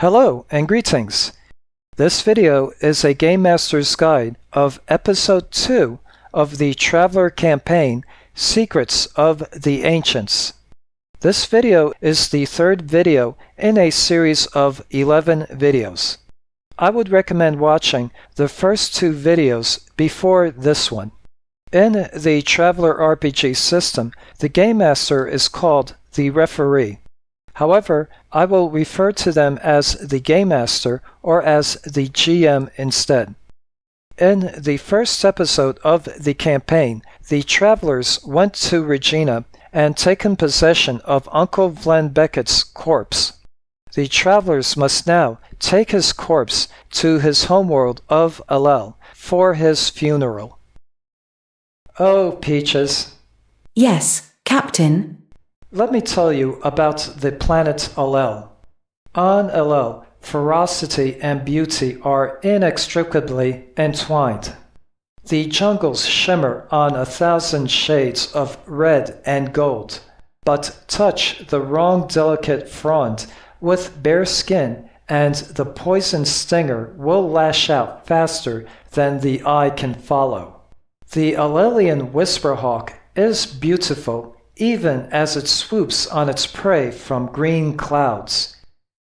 Hello and greetings. This video is a Game Master's Guide of Episode 2 of the Traveler Campaign, Secrets of the Ancients. This video is the third video in a series of 11 videos. I would recommend watching the first two videos before this one. In the Traveler RPG system, the Game Master is called the Referee. However, I will refer to them as the Game Master or as the GM instead. In the first episode of the campaign, the travelers went to Regina and taken possession of Uncle Vlen Beckett's corpse. The travelers must now take his corpse to his homeworld of Alel for his funeral. Oh, Peaches. Yes, Captain. Let me tell you about the planet Alel. On Alel, ferocity and beauty are inextricably entwined. The jungles shimmer on 1,000 shades of red and gold, but touch the wrong delicate frond with bare skin and the poison stinger will lash out faster than the eye can follow. The Alelian whisperhawk is beautiful even as it swoops on its prey from green clouds.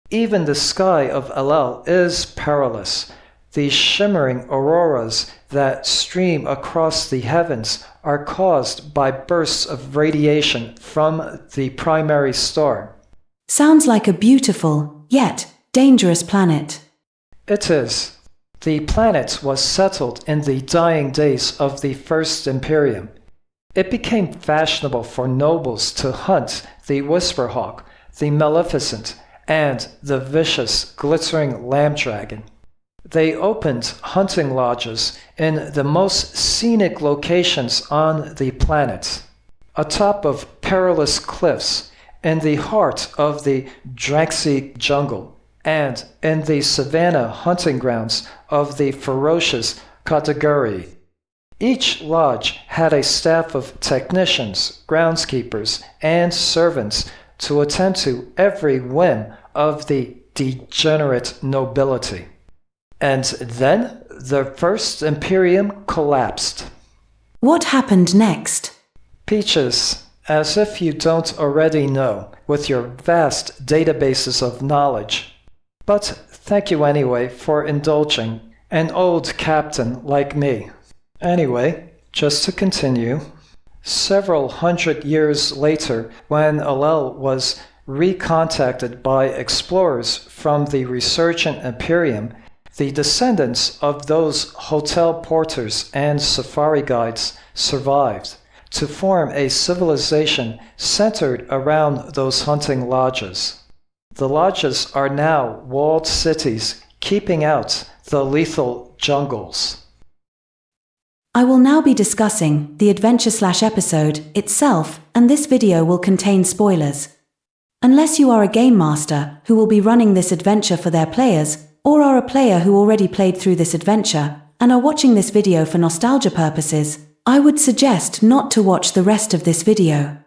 Even the sky of Alel is perilous. The shimmering auroras that stream across the heavens are caused by bursts of radiation from the primary star. Sounds like a beautiful, yet dangerous planet. It is. The planet was settled in the dying days of the First Imperium. It became fashionable for nobles to hunt the whisperhawk, the maleficent, and the vicious, glittering lamb dragon. They opened hunting lodges in the most scenic locations on the planet, atop of perilous cliffs, in the heart of the Draxi jungle, and in the savanna hunting grounds of the ferocious Kataguri. Each lodge had a staff of technicians, groundskeepers, and servants to attend to every whim of the degenerate nobility. And then the First Imperium collapsed. What happened next? Peaches, as if you don't already know with your vast databases of knowledge. But thank you anyway for indulging an old captain like me. Anyway, just to continue, several hundred years later, when Alel was recontacted by explorers from the resurgent Imperium, the descendants of those hotel porters and safari guides survived to form a civilization centered around those hunting lodges. The lodges are now walled cities keeping out the lethal jungles. I will now be discussing the adventure/episode itself, and this video will contain spoilers. Unless you are a game master who will be running this adventure for their players, or are a player who already played through this adventure and are watching this video for nostalgia purposes, I would suggest not to watch the rest of this video.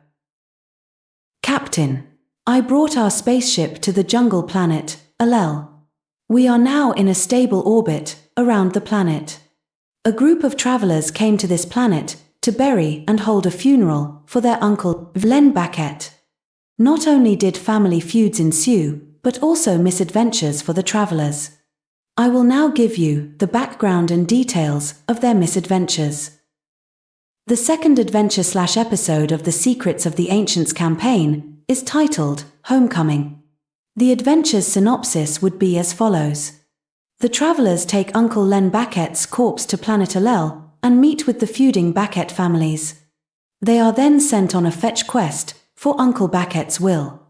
Captain, I brought our spaceship to the jungle planet, Alel. We are now in a stable orbit around the planet. A group of travelers came to this planet to bury and hold a funeral for their uncle, Vlen Beckett. Not only did family feuds ensue, but also misadventures for the travelers. I will now give you the background and details of their misadventures. The second adventure/episode of the Secrets of the Ancients campaign is titled Homecoming. The adventure's synopsis would be as follows. The travelers take Uncle Len Beckett's corpse to planet Alel and meet with the feuding Beckett families. They are then sent on a fetch quest for Uncle Beckett's will.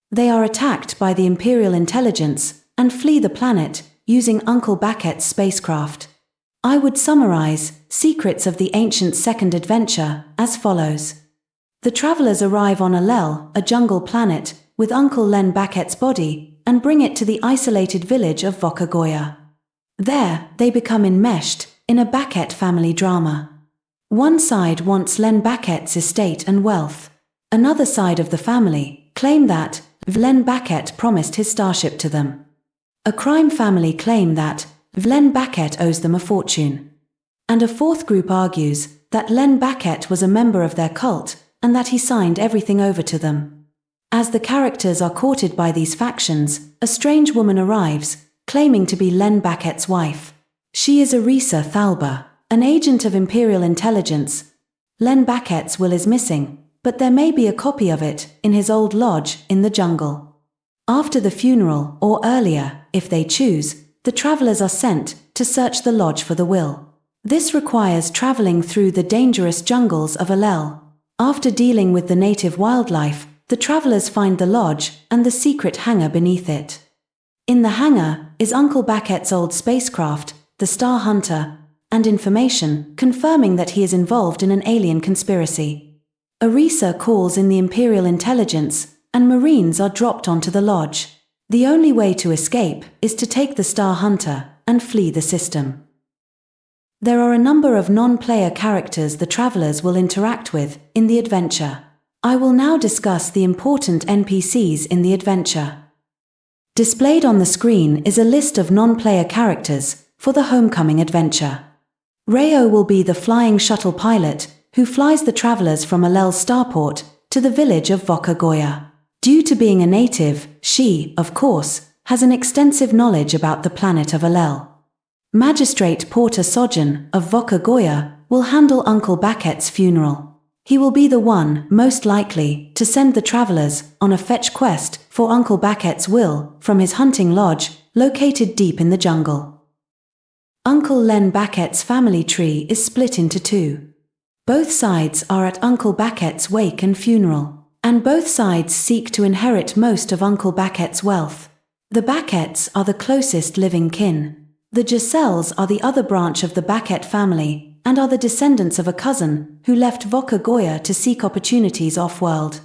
They are attacked by the Imperial intelligence and flee the planet using Uncle Beckett's spacecraft. I would summarize Secrets of the Ancients' second adventure as follows. The travelers arrive on Alel, a jungle planet, with Uncle Len Beckett's body and bring it to the isolated village of Vokagoya. There, they become enmeshed in a Beckett family drama. One side wants Len Beckett's estate and wealth. Another side of the family claim that Vlen Beckett promised his starship to them. A crime family claim that Len Baquet owes them a fortune. And a fourth group argues that Len Baquet was a member of their cult and that he signed everything over to them. As the characters are courted by these factions, a strange woman arrives, claiming to be Len Baquet's wife. She is Arisa Thalba, an agent of Imperial intelligence. Len Baquet's will is missing, but there may be a copy of it in his old lodge in the jungle. After the funeral, or earlier, if they choose, the travelers are sent to search the lodge for the will. This requires traveling through the dangerous jungles of Alel. After dealing with the native wildlife, the travelers find the lodge and the secret hangar beneath it. In the hangar is Uncle Baquet's old spacecraft, the Star Hunter, and information confirming that he is involved in an alien conspiracy. Arisa calls in the Imperial intelligence, and Marines are dropped onto the lodge. The only way to escape is to take the Star Hunter and flee the system. There are a number of non-player characters the travelers will interact with in the adventure. I will now discuss the important NPCs in the adventure. Displayed on the screen is a list of non-player characters for the Homecoming adventure. Rayo will be the flying shuttle pilot who flies the travelers from Alel's starport to the village of Vokagoya. Due to being a native, she, of course, has an extensive knowledge about the planet of Alel. Magistrate Porter Sojan of Vokagoya will handle Uncle Baquet's funeral. He will be the one, most likely, to send the travelers on a fetch quest for Uncle Baquet's will from his hunting lodge, located deep in the jungle. Uncle Len Baquet's family tree is split into two. Both sides are at Uncle Baquet's wake and funeral, and both sides seek to inherit most of Uncle Baquet's wealth. The Baquets are the closest living kin. The Giselles are the other branch of the Baquet family, and are the descendants of a cousin who left Vokagoya to seek opportunities off-world.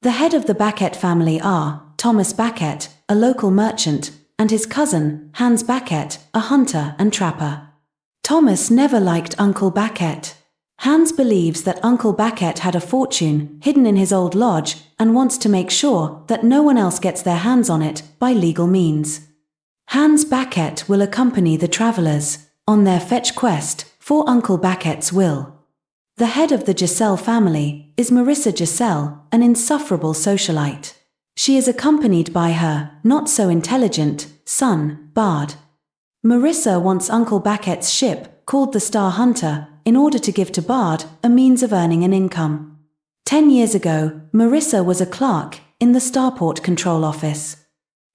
The head of the Baquet family are Thomas Baquet, a local merchant, and his cousin, Hans Baquet, a hunter and trapper. Thomas never liked Uncle Baquet. Hans believes that Uncle Baquet had a fortune hidden in his old lodge and wants to make sure that no one else gets their hands on it by legal means. Hans Baquet will accompany the travelers on their fetch quest for Uncle Baquet's will. The head of the Giselle family is Marissa Giselle, an insufferable socialite. She is accompanied by her not-so-intelligent son, Bard. Marissa wants Uncle Baquet's ship, called the Star Hunter, in order to give to Bard a means of earning an income. 10 years ago, Marissa was a clerk in the Starport Control Office.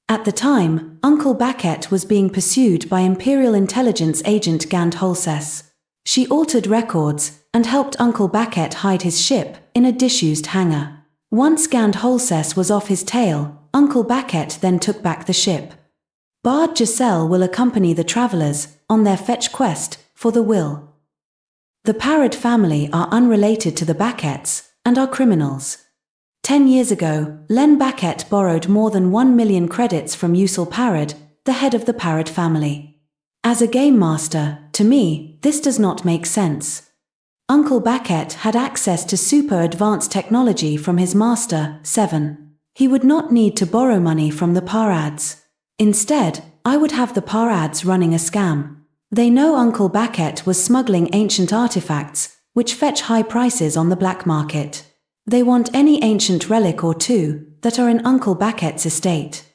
At the time, Uncle Baquet was being pursued by Imperial Intelligence agent Gand Holses. She altered records and helped Uncle Baquet hide his ship in a disused hangar. Once Gand Holses was off his tail, Uncle Baquet then took back the ship. Bard Giselle will accompany the travelers on their fetch quest for the will. The Parad family are unrelated to the Baquets and are criminals. 10 years ago, Len Baquet borrowed more than 1 million credits from Usul Parad, the head of the Parad family. As a game master, to me, this does not make sense. Uncle Baquet had access to super advanced technology from his master, Seven. He would not need to borrow money from the Parads. Instead, I would have the Parads running a scam. They know Uncle Baquet was smuggling ancient artifacts, which fetch high prices on the black market. They want any ancient relic or two that are in Uncle Baquet's estate.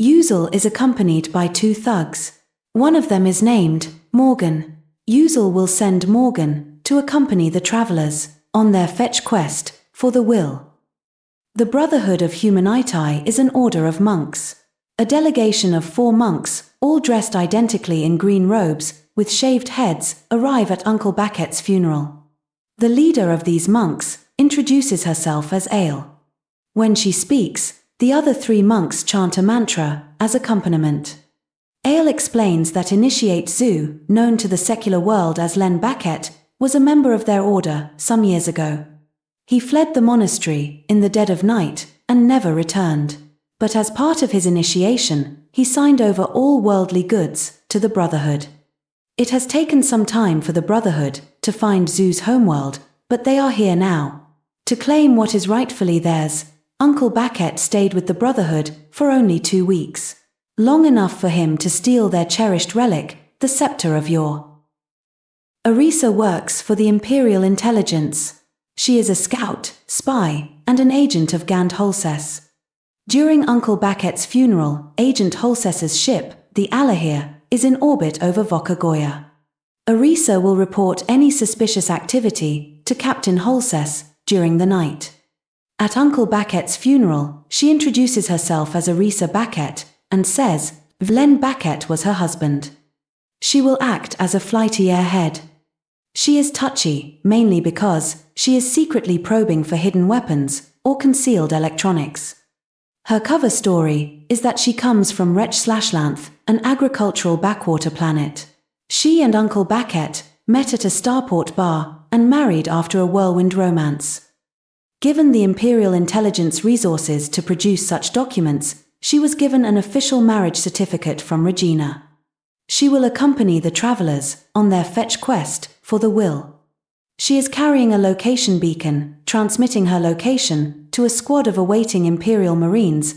Usul is accompanied by 2 thugs. One of them is named Morgan. Usul will send Morgan to accompany the travelers on their fetch quest for the will. The Brotherhood of Humanitae is an order of monks. A delegation of 4 monks, all dressed identically in green robes, with shaved heads, arrive at Uncle Baquet's funeral. The leader of these monks introduces herself as Ale. When she speaks, the other 3 monks chant a mantra as accompaniment. Ale explains that Initiate Zu, known to the secular world as Len Baquet, was a member of their order some years ago. He fled the monastery in the dead of night and never returned. But as part of his initiation, he signed over all worldly goods to the Brotherhood. It has taken some time for the Brotherhood to find Zu's homeworld, but they are here now. To claim what is rightfully theirs, Uncle Baquet stayed with the Brotherhood for only 2 weeks. long enough for him to steal their cherished relic, the scepter of yore. Arisa works for the Imperial Intelligence. She is a scout, spy, and an agent of Gand Holses. During Uncle Baket's funeral, Agent Holses's ship, the Alahir, is in orbit over Vokagoya. Arisa will report any suspicious activity to Captain Holses during the night. At Uncle Baket's funeral, she introduces herself as Arisa Baket and says Vlen Baket was her husband. She will act as a flighty airhead. She is touchy, mainly because she is secretly probing for hidden weapons or concealed electronics. Her cover story is that she comes from Wretch/Lanth, an agricultural backwater planet. She and Uncle Baket met at a starport bar and married after a whirlwind romance. Given the Imperial Intelligence resources to produce such documents, she was given an official marriage certificate from Regina. She will accompany the travelers on their fetch quest for the will. She is carrying a location beacon, transmitting her location to a squad of awaiting Imperial Marines.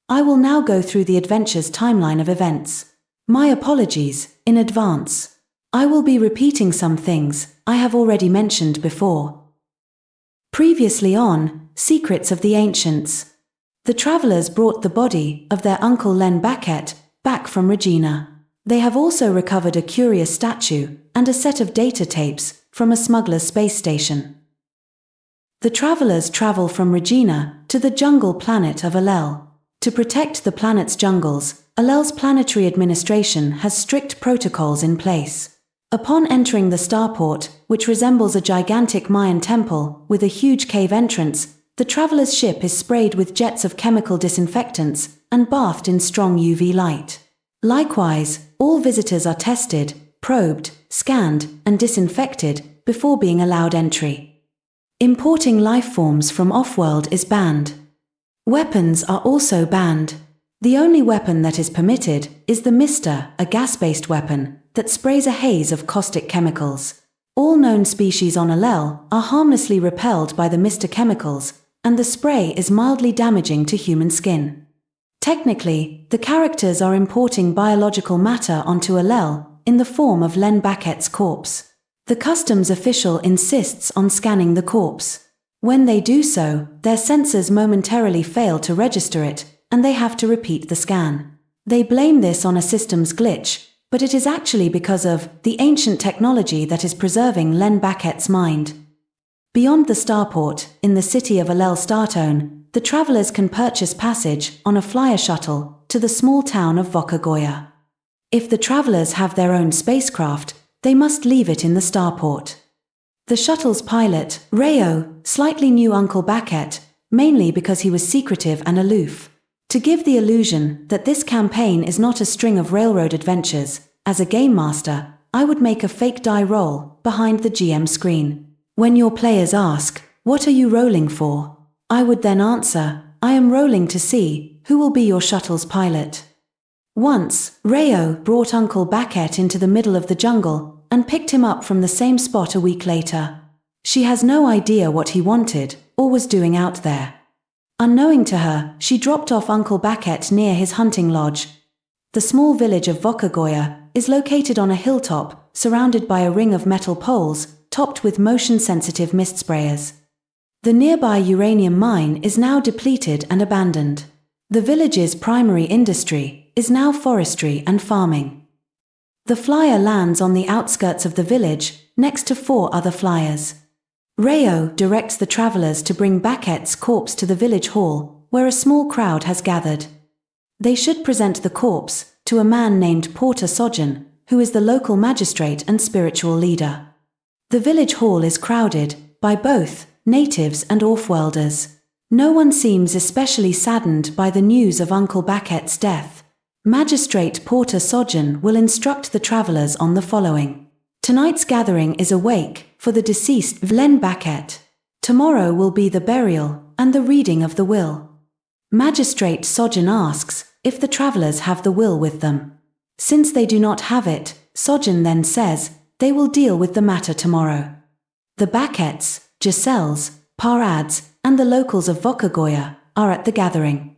I will now go through the adventure's timeline of events. My apologies in advance. I will be repeating some things I have already mentioned before. Previously on Secrets of the Ancients. The travelers brought the body of their uncle Len Baket back from Regina. They have also recovered a curious statue and a set of data tapes from a smuggler's space station. The travelers travel from Regina to the jungle planet of Alel. To protect the planet's jungles, Alel's planetary administration has strict protocols in place. Upon entering the starport, which resembles a gigantic Mayan temple with a huge cave entrance, the traveler's ship is sprayed with jets of chemical disinfectants and bathed in strong UV light. Likewise, all visitors are tested, probed, scanned, and disinfected before being allowed entry. Importing life forms from off-world is banned. Weapons are also banned. The only weapon that is permitted is the Mister, a gas-based weapon that sprays a haze of caustic chemicals. All known species on Alel are harmlessly repelled by the Mister chemicals, and the spray is mildly damaging to human skin. Technically, the characters are importing biological matter onto Alel in the form of Len Baket's corpse. The customs official insists on scanning the corpse. When they do so, their sensors momentarily fail to register it, and they have to repeat the scan. They blame this on a systems glitch, but it is actually because of the ancient technology that is preserving Len Baket's mind. Beyond the starport, in the city of Alel Startone, the travelers can purchase passage on a flyer shuttle to the small town of Vokagoya. If the travelers have their own spacecraft, they must leave it in the starport. The shuttle's pilot, Rayo, slightly knew Uncle Baket, mainly because he was secretive and aloof. To give the illusion that this campaign is not a string of railroad adventures, as a game master, I would make a fake die roll behind the GM screen. When your players ask, "What are you rolling for?" I would then answer, "I am rolling to see who will be your shuttle's pilot." Once, Rayo brought Uncle Baket into the middle of the jungle and picked him up from the same spot a week later. She has no idea what he wanted or was doing out there. Unknowing to her, she dropped off Uncle Baket near his hunting lodge. The small village of Vokagoya is located on a hilltop, surrounded by a ring of metal poles, topped with motion-sensitive mist sprayers. The nearby uranium mine is now depleted and abandoned. The village's primary industry is now forestry and farming. The flyer lands on the outskirts of the village, next to 4 other flyers. Rayo directs the travelers to bring Baket's corpse to the village hall, where a small crowd has gathered. They should present the corpse to a man named Porter Sojan, who is the local magistrate and spiritual leader. The village hall is crowded by both natives and off-worlders. No one seems especially saddened by the news of Uncle Baket's death. Magistrate Porter Sojan will instruct the travelers on the following. Tonight's gathering is a wake for the deceased Vlen Baket. Tomorrow will be the burial and the reading of the will. Magistrate Sojan asks if the travelers have the will with them. Since they do not have it, Sojan then says they will deal with the matter tomorrow. The Bakets, Giselles, Parads, and the locals of Vokagoya are at the gathering.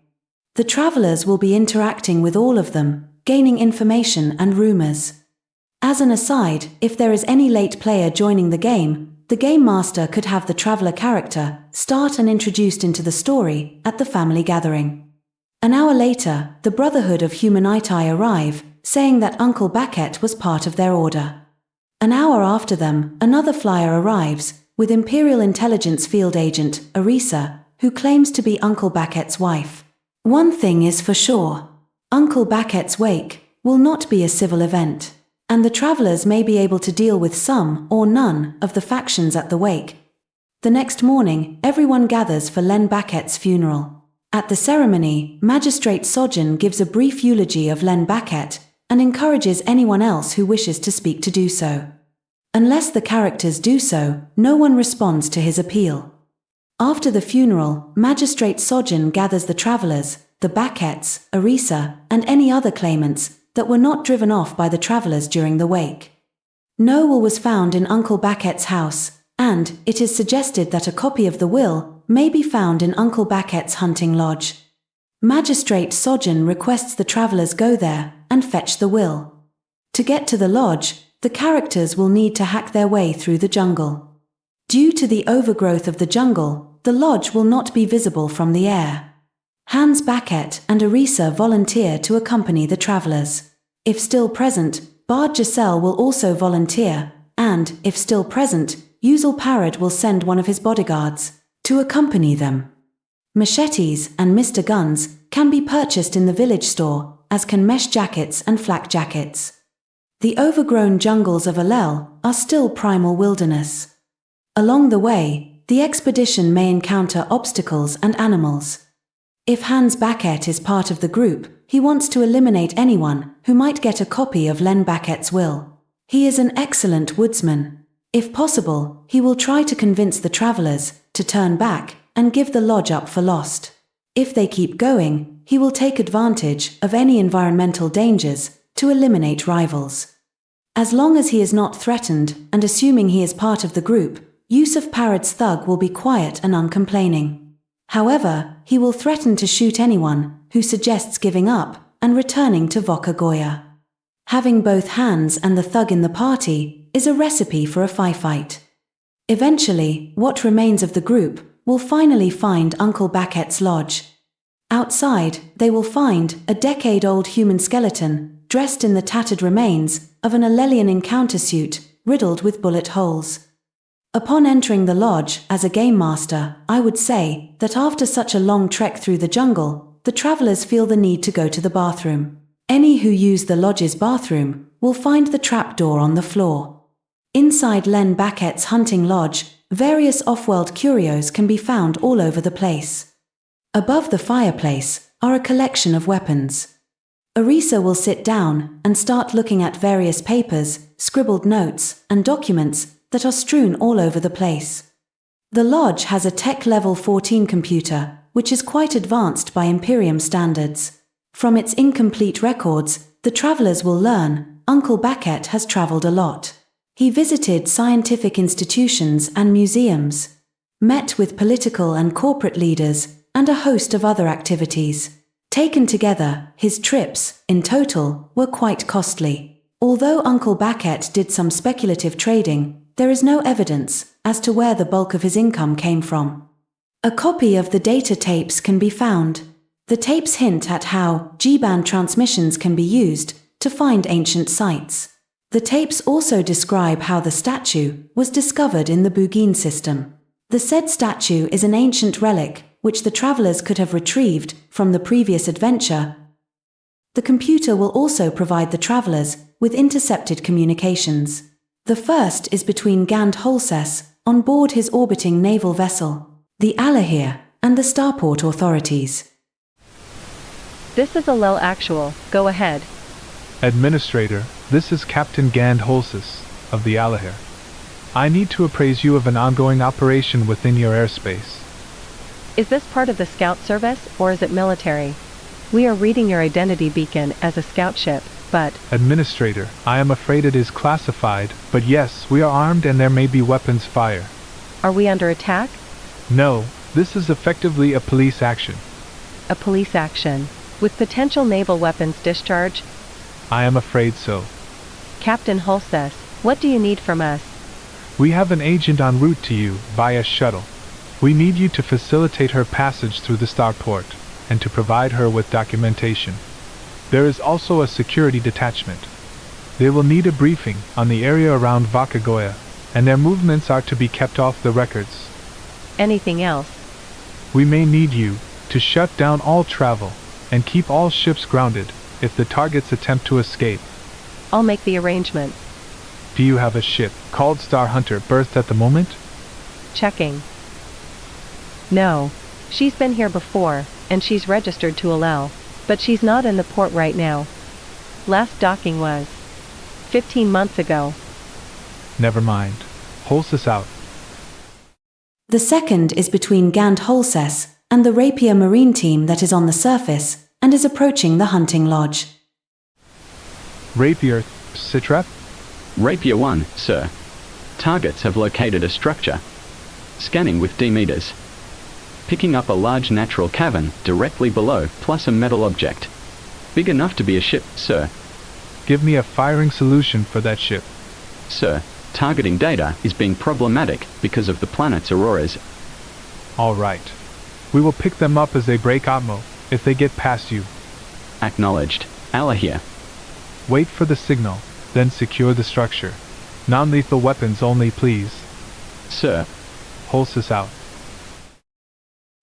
The travelers will be interacting with all of them, gaining information and rumors. As an aside, if there is any late player joining the game master could have the traveler character start and introduced into the story at the family gathering. An hour later, the Brotherhood of Humanitae arrive, saying that Uncle Baquet was part of their order. An hour after them, another flyer arrives, with Imperial Intelligence Field Agent, Arisa, who claims to be Uncle Baquet's wife. One thing is for sure. Uncle Baquet's wake will not be a civil event, and the travelers may be able to deal with some or none of the factions at the wake. The next morning, everyone gathers for Len Baquet's funeral. At the ceremony, Magistrate Sojan gives a brief eulogy of Len Baquet and encourages anyone else who wishes to speak to do so. Unless the characters do so, no one responds to his appeal. After the funeral, Magistrate Sojan gathers the travelers, the Baquets, Arisa, and any other claimants that were not driven off by the travelers during the wake. No will was found in Uncle Baquet's house, and it is suggested that a copy of the will may be found in Uncle Baquet's hunting lodge. Magistrate Sojan requests the travelers go there and fetch the will. To get to the lodge, the characters will need to hack their way through the jungle. Due to the overgrowth of the jungle, the lodge will not be visible from the air. Hans Baquet and Arisa volunteer to accompany the travelers. If still present, Bard Giselle will also volunteer, and, if still present, Uzel Parrot will send one of his bodyguards to accompany them. Machetes and Mr. Guns can be purchased in the village store, as can mesh jackets and flak jackets. The overgrown jungles of Alel are still primal wilderness. Along the way, the expedition may encounter obstacles and animals. If Hans Baquet is part of the group, he wants to eliminate anyone who might get a copy of Len Baquet's will. He is an excellent woodsman. If possible, he will try to convince the travelers to turn back and give the lodge up for lost. If they keep going, he will take advantage of any environmental dangers to eliminate rivals. As long as he is not threatened, and assuming he is part of the group, Yusuf Parad's thug will be quiet and uncomplaining. However, he will threaten to shoot anyone who suggests giving up and returning to Voka Goya. Having both Hans and the thug in the party is a recipe for a fight. Eventually, what remains of the group will finally find Uncle Baquet's lodge. Outside, they will find a decade-old human skeleton dressed in the tattered remains of an Alelian encounter suit riddled with bullet holes. Upon entering the lodge as a game master, I would say that after such a long trek through the jungle, the travelers feel the need to go to the bathroom. Any who use the lodge's bathroom will find the trapdoor on the floor. Inside Len Baquet's hunting lodge, various off-world curios can be found all over the place. Above the fireplace are a collection of weapons. Arisa will sit down and start looking at various papers, scribbled notes, and documents that are strewn all over the place. The lodge has a Tech Level 14 computer, which is quite advanced by Imperium standards. From its incomplete records, the travelers will learn Uncle Baquet has traveled a lot. He visited scientific institutions and museums, met with political and corporate leaders, and a host of other activities. Taken together, his trips, in total, were quite costly. Although Uncle Baquet did some speculative trading, there is no evidence as to where the bulk of his income came from. A copy of the data tapes can be found. The tapes hint at how G-band transmissions can be used to find ancient sites. The tapes also describe how the statue was discovered in the Bugin system. The said statue is an ancient relic, which the travelers could have retrieved from the previous adventure. The computer will also provide the travelers with intercepted communications. The first is between Gand Holses, on board his orbiting naval vessel, the Alahir, and the starport authorities. This is Alel Actual, go ahead. Administrator, this is Captain Gand Holsis, of the Alahir. I need to appraise you of an ongoing operation within your airspace. Is this part of the scout service, or is it military? We are reading your identity beacon as a scout ship, but... Administrator, I am afraid it is classified, but yes, we are armed and there may be weapons fire. Are we under attack? No, this is effectively a police action. a police action, with potential naval weapons discharge? I am afraid so. Captain Holses, what do you need from us? We have an agent en route to you, via shuttle. We need you to facilitate her passage through the starport, and to provide her with documentation. There is also a security detachment. They will need a briefing on the area around Vakagoya, and their movements are to be kept off the records. Anything else? We may need you to shut down all travel, and keep all ships grounded, if the targets attempt to escape. I'll make the arrangements. Do you have a ship, called Star Hunter, berthed at the moment? Checking. No. She's been here before, and she's registered to Alel, but she's not in the port right now. Last docking was 15 months ago. Never mind. Holses out. The second is between Gand Holses and the Rapier Marine team that is on the surface and is approaching the hunting lodge. Rapier, Sitrep? Rapier 1, sir. Targets have located a structure. Scanning with D-meters. Picking up a large natural cavern directly below, plus a metal object. Big enough to be a ship, sir. Give me a firing solution for that ship. Sir, targeting data is being problematic because of the planet's auroras. All right. We will pick them up as they break Atmo, if they get past you. Acknowledged. Allah here. Wait for the signal, then secure the structure. Non-lethal weapons only, please. Sir. Holses out.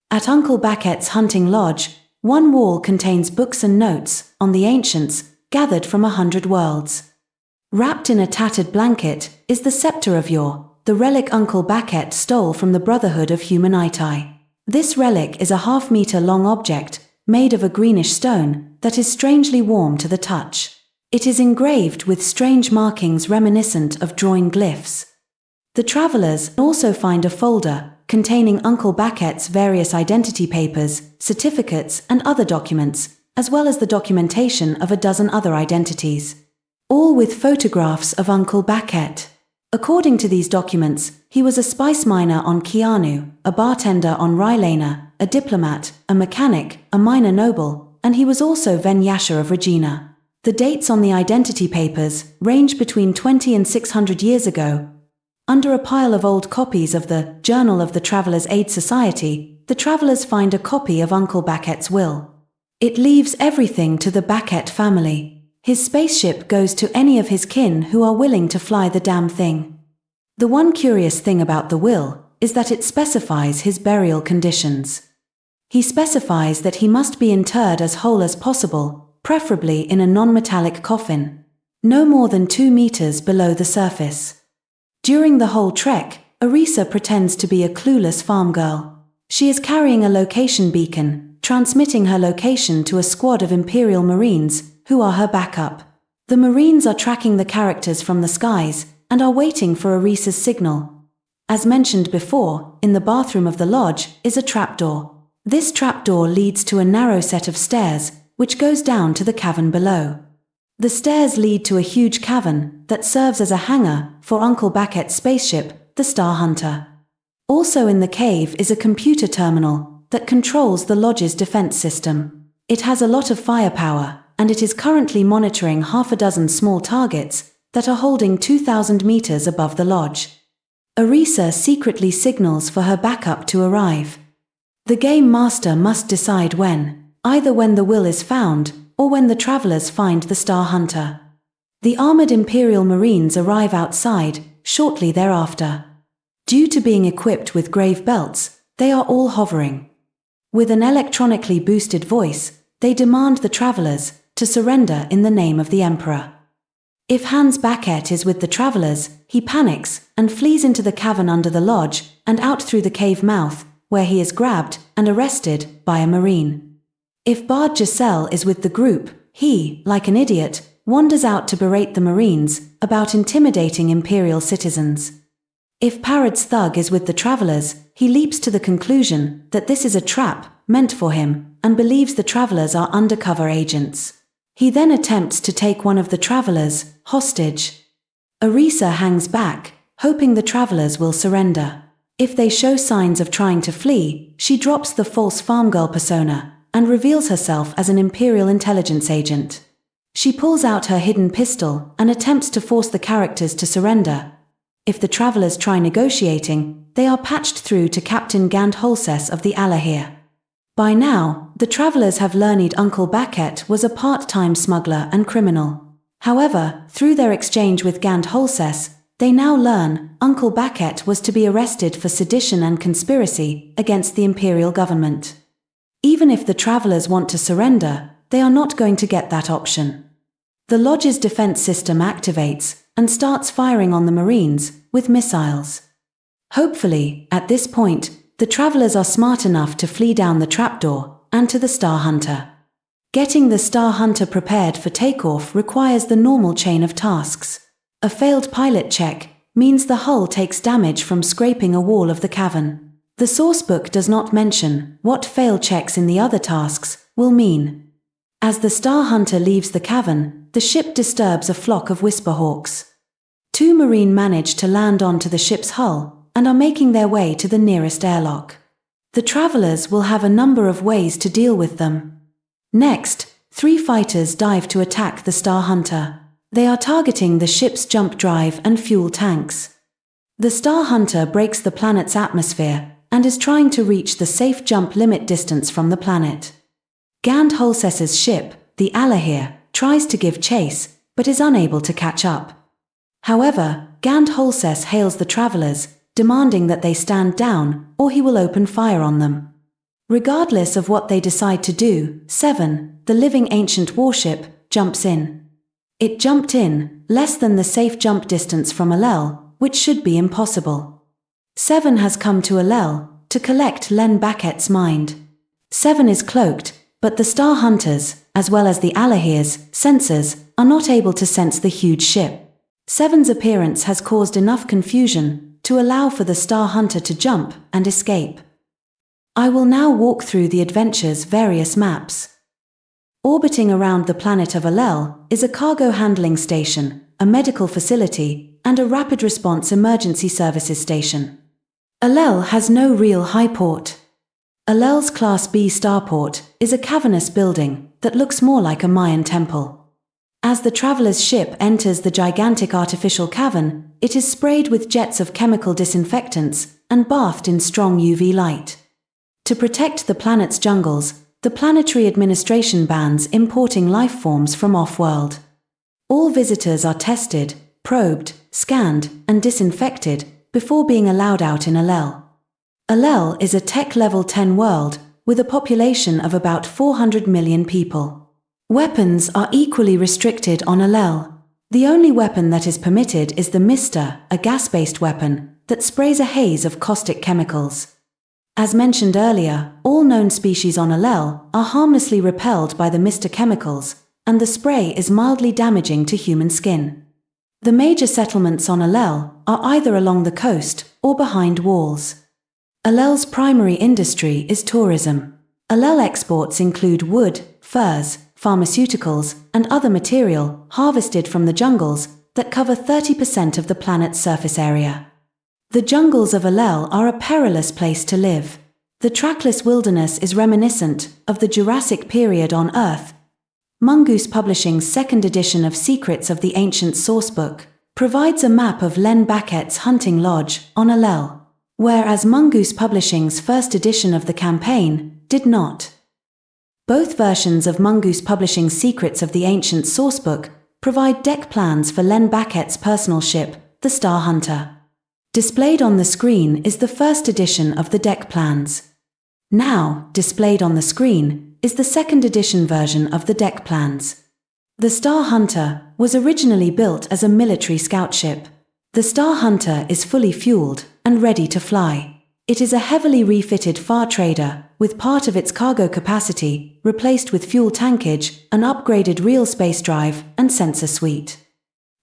At Uncle Baket's hunting lodge, one wall contains books and notes on the ancients, gathered from 100 worlds. Wrapped in a tattered blanket is the scepter of Yor, the relic Uncle Baket stole from the Brotherhood of Humanitai. This relic is a half-meter-long object, made of a greenish stone, that is strangely warm to the touch. It is engraved with strange markings reminiscent of drawing glyphs. The travelers also find a folder containing Uncle Baket's various identity papers, certificates, and other documents, as well as the documentation of a dozen other identities. All with photographs of Uncle Baket. According to these documents, he was a spice miner on Keanu, a bartender on Rylana, a diplomat, a mechanic, a minor noble, and he was also Ven Yasha of Regina. The dates on the identity papers range between 20 and 600 years ago. Under a pile of old copies of the Journal of the Traveller's Aid Society, the travelers find a copy of Uncle Baket's will. It leaves everything to the Baket family. His spaceship goes to any of his kin who are willing to fly the damn thing. The one curious thing about the will is that it specifies his burial conditions. He specifies that he must be interred as whole as possible, preferably in a non-metallic coffin, no more than 2 meters below the surface. During the whole trek, Arisa pretends to be a clueless farm girl. She is carrying a location beacon, transmitting her location to a squad of Imperial Marines, who are her backup. The Marines are tracking the characters from the skies, and are waiting for Arisa's signal. As mentioned before, in the bathroom of the lodge is a trapdoor. This trapdoor leads to a narrow set of stairs, which goes down to the cavern below. The stairs lead to a huge cavern that serves as a hangar for Uncle Baket's spaceship, the Star Hunter. Also in the cave is a computer terminal that controls the lodge's defense system. It has a lot of firepower, and it is currently monitoring half a dozen small targets that are holding 2,000 meters above the lodge. Arisa secretly signals for her backup to arrive. The game master must decide when, either when the will is found, or when the travelers find the Star Hunter. The armored Imperial Marines arrive outside shortly thereafter. Due to being equipped with grave belts, they are all hovering. With an electronically boosted voice, they demand the travelers to surrender in the name of the Emperor. If Hans Baket is with the travelers, he panics and flees into the cavern under the lodge and out through the cave mouth, where he is grabbed and arrested by a Marine. If Bard Giselle is with the group, he, like an idiot, wanders out to berate the Marines about intimidating Imperial citizens. If Parad's thug is with the travelers, he leaps to the conclusion that this is a trap meant for him and believes the travelers are undercover agents. He then attempts to take one of the travelers hostage. Arisa hangs back, hoping the travelers will surrender. If they show signs of trying to flee, she drops the false farm girl persona and reveals herself as an Imperial intelligence agent. She pulls out her hidden pistol and attempts to force the characters to surrender. If the travelers try negotiating, they are patched through to Captain Gand Holses of the Alahir. By now, the travelers have learned Uncle Baquet was a part-time smuggler and criminal. However, through their exchange with Gand Holses, they now learn Uncle Baquet was to be arrested for sedition and conspiracy against the Imperial government. Even if the travelers want to surrender, they are not going to get that option. The Lodge's defense system activates and starts firing on the Marines with missiles. Hopefully, at this point, the travelers are smart enough to flee down the trapdoor and to the Star Hunter. Getting the Star Hunter prepared for takeoff requires the normal chain of tasks. A failed pilot check means the hull takes damage from scraping a wall of the cavern. The sourcebook does not mention what fail checks in the other tasks will mean. As the Star Hunter leaves the cavern, the ship disturbs a flock of whisperhawks. 2 Marine manage to land onto the ship's hull and are making their way to the nearest airlock. The travelers will have a number of ways to deal with them. Next, 3 fighters dive to attack the Star Hunter. They are targeting the ship's jump drive and fuel tanks. The Star Hunter breaks the planet's atmosphere and is trying to reach the safe jump limit distance from the planet. Gand Holses's ship, the Alahir, tries to give chase, but is unable to catch up. However, Gand Holses hails the travelers, demanding that they stand down, or he will open fire on them. Regardless of what they decide to do, 7, the living ancient warship, jumps in. It jumped in, less than the safe jump distance from Alel, which should be impossible. 7 has come to Alel to collect Len Baquet's mind. 7 is cloaked, but the Star Hunters, as well as the Alahir's sensors, are not able to sense the huge ship. 7's appearance has caused enough confusion to allow for the Star Hunter to jump and escape. I will now walk through the adventure's various maps. Orbiting around the planet of Alel is a cargo handling station, a medical facility, and a rapid response emergency services station. Alel has no real high port. Alel's Class B starport is a cavernous building that looks more like a Mayan temple. As the traveler's ship enters the gigantic artificial cavern, it is sprayed with jets of chemical disinfectants and bathed in strong UV light. To protect the planet's jungles, the planetary administration bans importing life forms from off-world. All visitors are tested, probed, scanned, and disinfected before being allowed out in Alel. Alel is a tech level 10 world with a population of about 400 million people. Weapons are equally restricted on Alel. The only weapon that is permitted is the Mister, a gas-based weapon that sprays a haze of caustic chemicals. As mentioned earlier, all known species on Alel are harmlessly repelled by the Mister chemicals, and the spray is mildly damaging to human skin. The major settlements on Alel are either along the coast or behind walls. Alel's primary industry is tourism. Alel exports include wood, furs, pharmaceuticals, and other material harvested from the jungles that cover 30% of the planet's surface area. The jungles of Alel are a perilous place to live. The trackless wilderness is reminiscent of the Jurassic period on Earth. Mongoose Publishing's second edition of Secrets of the Ancient Sourcebook provides a map of Len Baquet's hunting lodge on Alel, whereas Mongoose Publishing's first edition of the campaign did not. Both versions of Mongoose Publishing's Secrets of the Ancient Sourcebook provide deck plans for Len Baquet's personal ship, the Star Hunter. Displayed on the screen is the first edition of the deck plans. Now, displayed on the screen is the second edition version of the deck plans. The Star Hunter was originally built as a military scout ship. The Star Hunter is fully fueled and ready to fly. It is a heavily refitted far trader, with part of its cargo capacity replaced with fuel tankage, an upgraded real space drive, and sensor suite.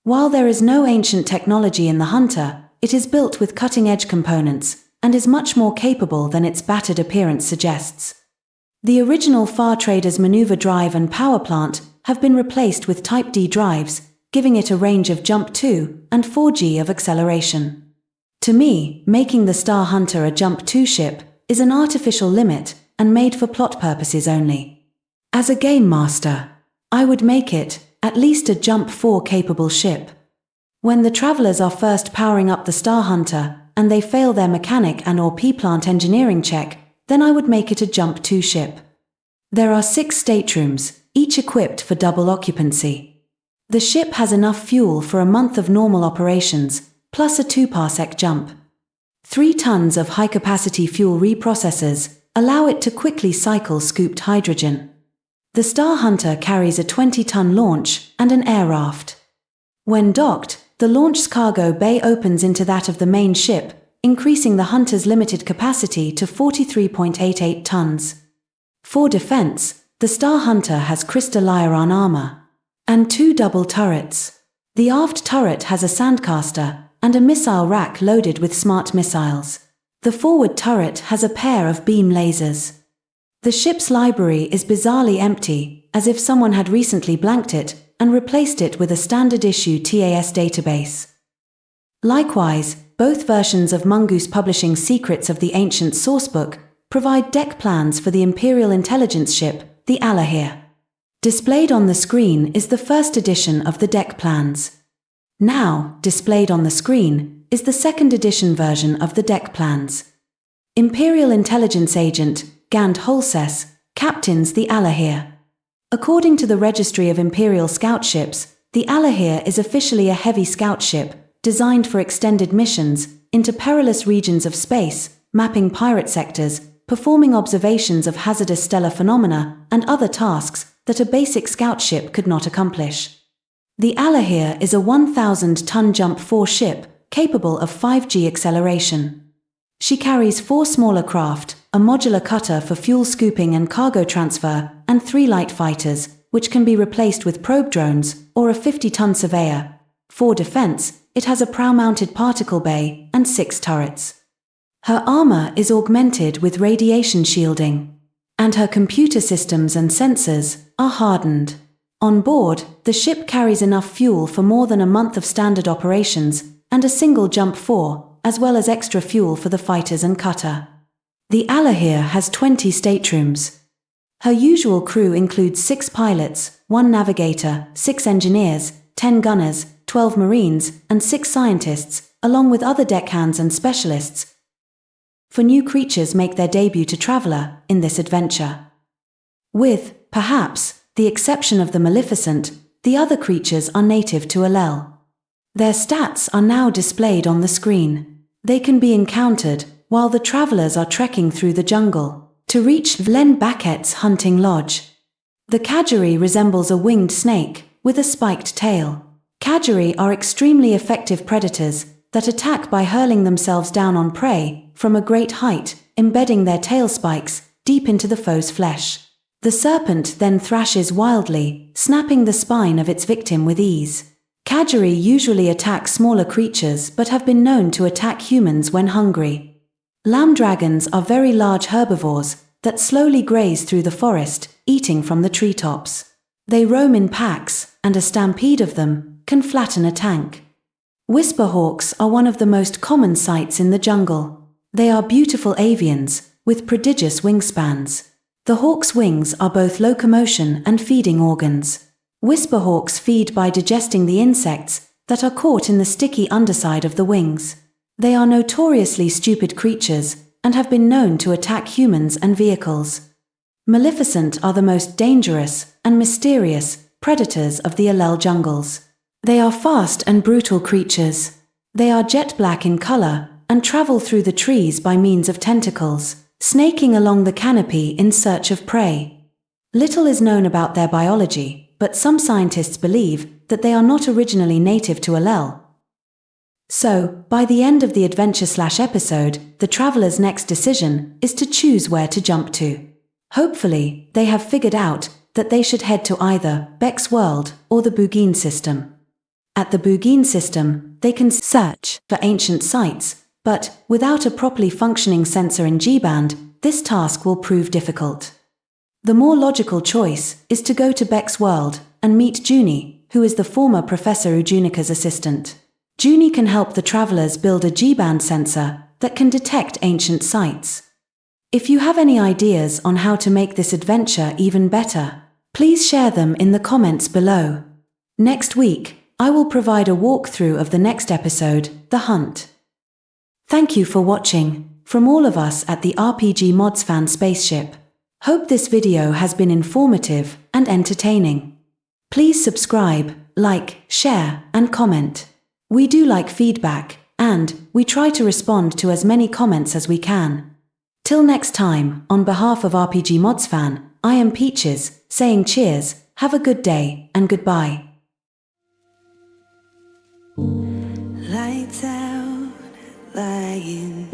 While there is no ancient technology in the Hunter, it is built with cutting-edge components and is much more capable than its battered appearance suggests. The original far trader's maneuver drive and power plant have been replaced with Type D drives, giving it a range of Jump 2 and 4G of acceleration. To me, making the Star Hunter a Jump 2 ship is an artificial limit and made for plot purposes only. As a game master, I would make it at least a Jump 4 capable ship. When the travelers are first powering up the Star Hunter and they fail their mechanic and/or P-plant engineering check, then I would make it a Jump 2 ship. There are 6 staterooms, each equipped for double occupancy. The ship has enough fuel for a month of normal operations, plus a 2-parsec jump. 3 tons of high-capacity fuel reprocessors allow it to quickly cycle scooped hydrogen. The Star Hunter carries a 20-ton launch and an air raft. When docked, the launch's cargo bay opens into that of the main ship, increasing the Hunter's limited capacity to 43.88 tons. For defense, the Star Hunter has crystalline armor and 2 double turrets. The aft turret has a sandcaster and a missile rack loaded with smart missiles. The forward turret has a pair of beam lasers. The ship's library is bizarrely empty, as if someone had recently blanked it and replaced it with a standard-issue TAS database. Likewise, both versions of Mongoose Publishing's Secrets of the Ancient Sourcebook provide deck plans for the Imperial intelligence ship, the Alahir. Displayed on the screen is the first edition of the deck plans. Now, displayed on the screen, is the second edition version of the deck plans. Imperial intelligence agent Gand Holses captains the Alahir. According to the Registry of Imperial Scout Ships, the Alahir is officially a heavy scout ship, designed for extended missions into perilous regions of space, mapping pirate sectors, performing observations of hazardous stellar phenomena, and other tasks that a basic scout ship could not accomplish. The Alahir is a 1,000-ton Jump 4 ship, capable of 5G acceleration. She carries 4 smaller craft, a modular cutter for fuel scooping and cargo transfer, and 3 light fighters, which can be replaced with probe drones, or a 50-ton surveyor. For defense, it has a prow-mounted particle bay and 6 turrets. Her armor is augmented with radiation shielding, and her computer systems and sensors are hardened. On board, the ship carries enough fuel for more than a month of standard operations, and a single Jump 4, as well as extra fuel for the fighters and cutter. The Alahir has 20 staterooms. Her usual crew includes 6 pilots, 1 navigator, 6 engineers, 10 gunners, 12 marines, and 6 scientists, along with other deckhands and specialists. For new creatures make their debut to Traveller in this adventure. With, perhaps, the exception of the Maleficent, the other creatures are native to Alel. Their stats are now displayed on the screen. They can be encountered while the travelers are trekking through the jungle to reach Vlen Baket's hunting lodge. The Kajari resembles a winged snake with a spiked tail. Kajari are extremely effective predators that attack by hurling themselves down on prey from a great height, embedding their tail spikes deep into the foe's flesh. The serpent then thrashes wildly, snapping the spine of its victim with ease. Kajari usually attack smaller creatures but have been known to attack humans when hungry. Lamb dragons are very large herbivores that slowly graze through the forest, eating from the treetops. They roam in packs, and a stampede of them can flatten a tank. Whisperhawks are one of the most common sights in the jungle. They are beautiful avians, with prodigious wingspans. The hawk's wings are both locomotion and feeding organs. Whisperhawks feed by digesting the insects that are caught in the sticky underside of the wings. They are notoriously stupid creatures and have been known to attack humans and vehicles. Maleficent are the most dangerous and mysterious predators of the Alel jungles. They are fast and brutal creatures. They are jet black in color and travel through the trees by means of tentacles, snaking along the canopy in search of prey. Little is known about their biology, but some scientists believe that they are not originally native to Alel. So, by the end of the adventure/episode, the traveler's next decision is to choose where to jump to. Hopefully, they have figured out that they should head to either Beck's World or the Bugin system. At the Bugin system, they can search for ancient sites, but without a properly functioning sensor in G-band, this task will prove difficult. The more logical choice is to go to Beck's World and meet Junie, who is the former Professor Ujunika's assistant. Junie can help the travelers build a G-band sensor that can detect ancient sites. If you have any ideas on how to make this adventure even better, please share them in the comments below. Next week, I will provide a walkthrough of the next episode, The Hunt. Thank you for watching, from all of us at the RPGmodsFan spaceship. Hope this video has been informative and entertaining. Please subscribe, like, share, and comment. We do like feedback, and we try to respond to as many comments as we can. Till next time, on behalf of RPGmodsFan, I am Peaches, saying cheers, have a good day, and goodbye. Lights out, lying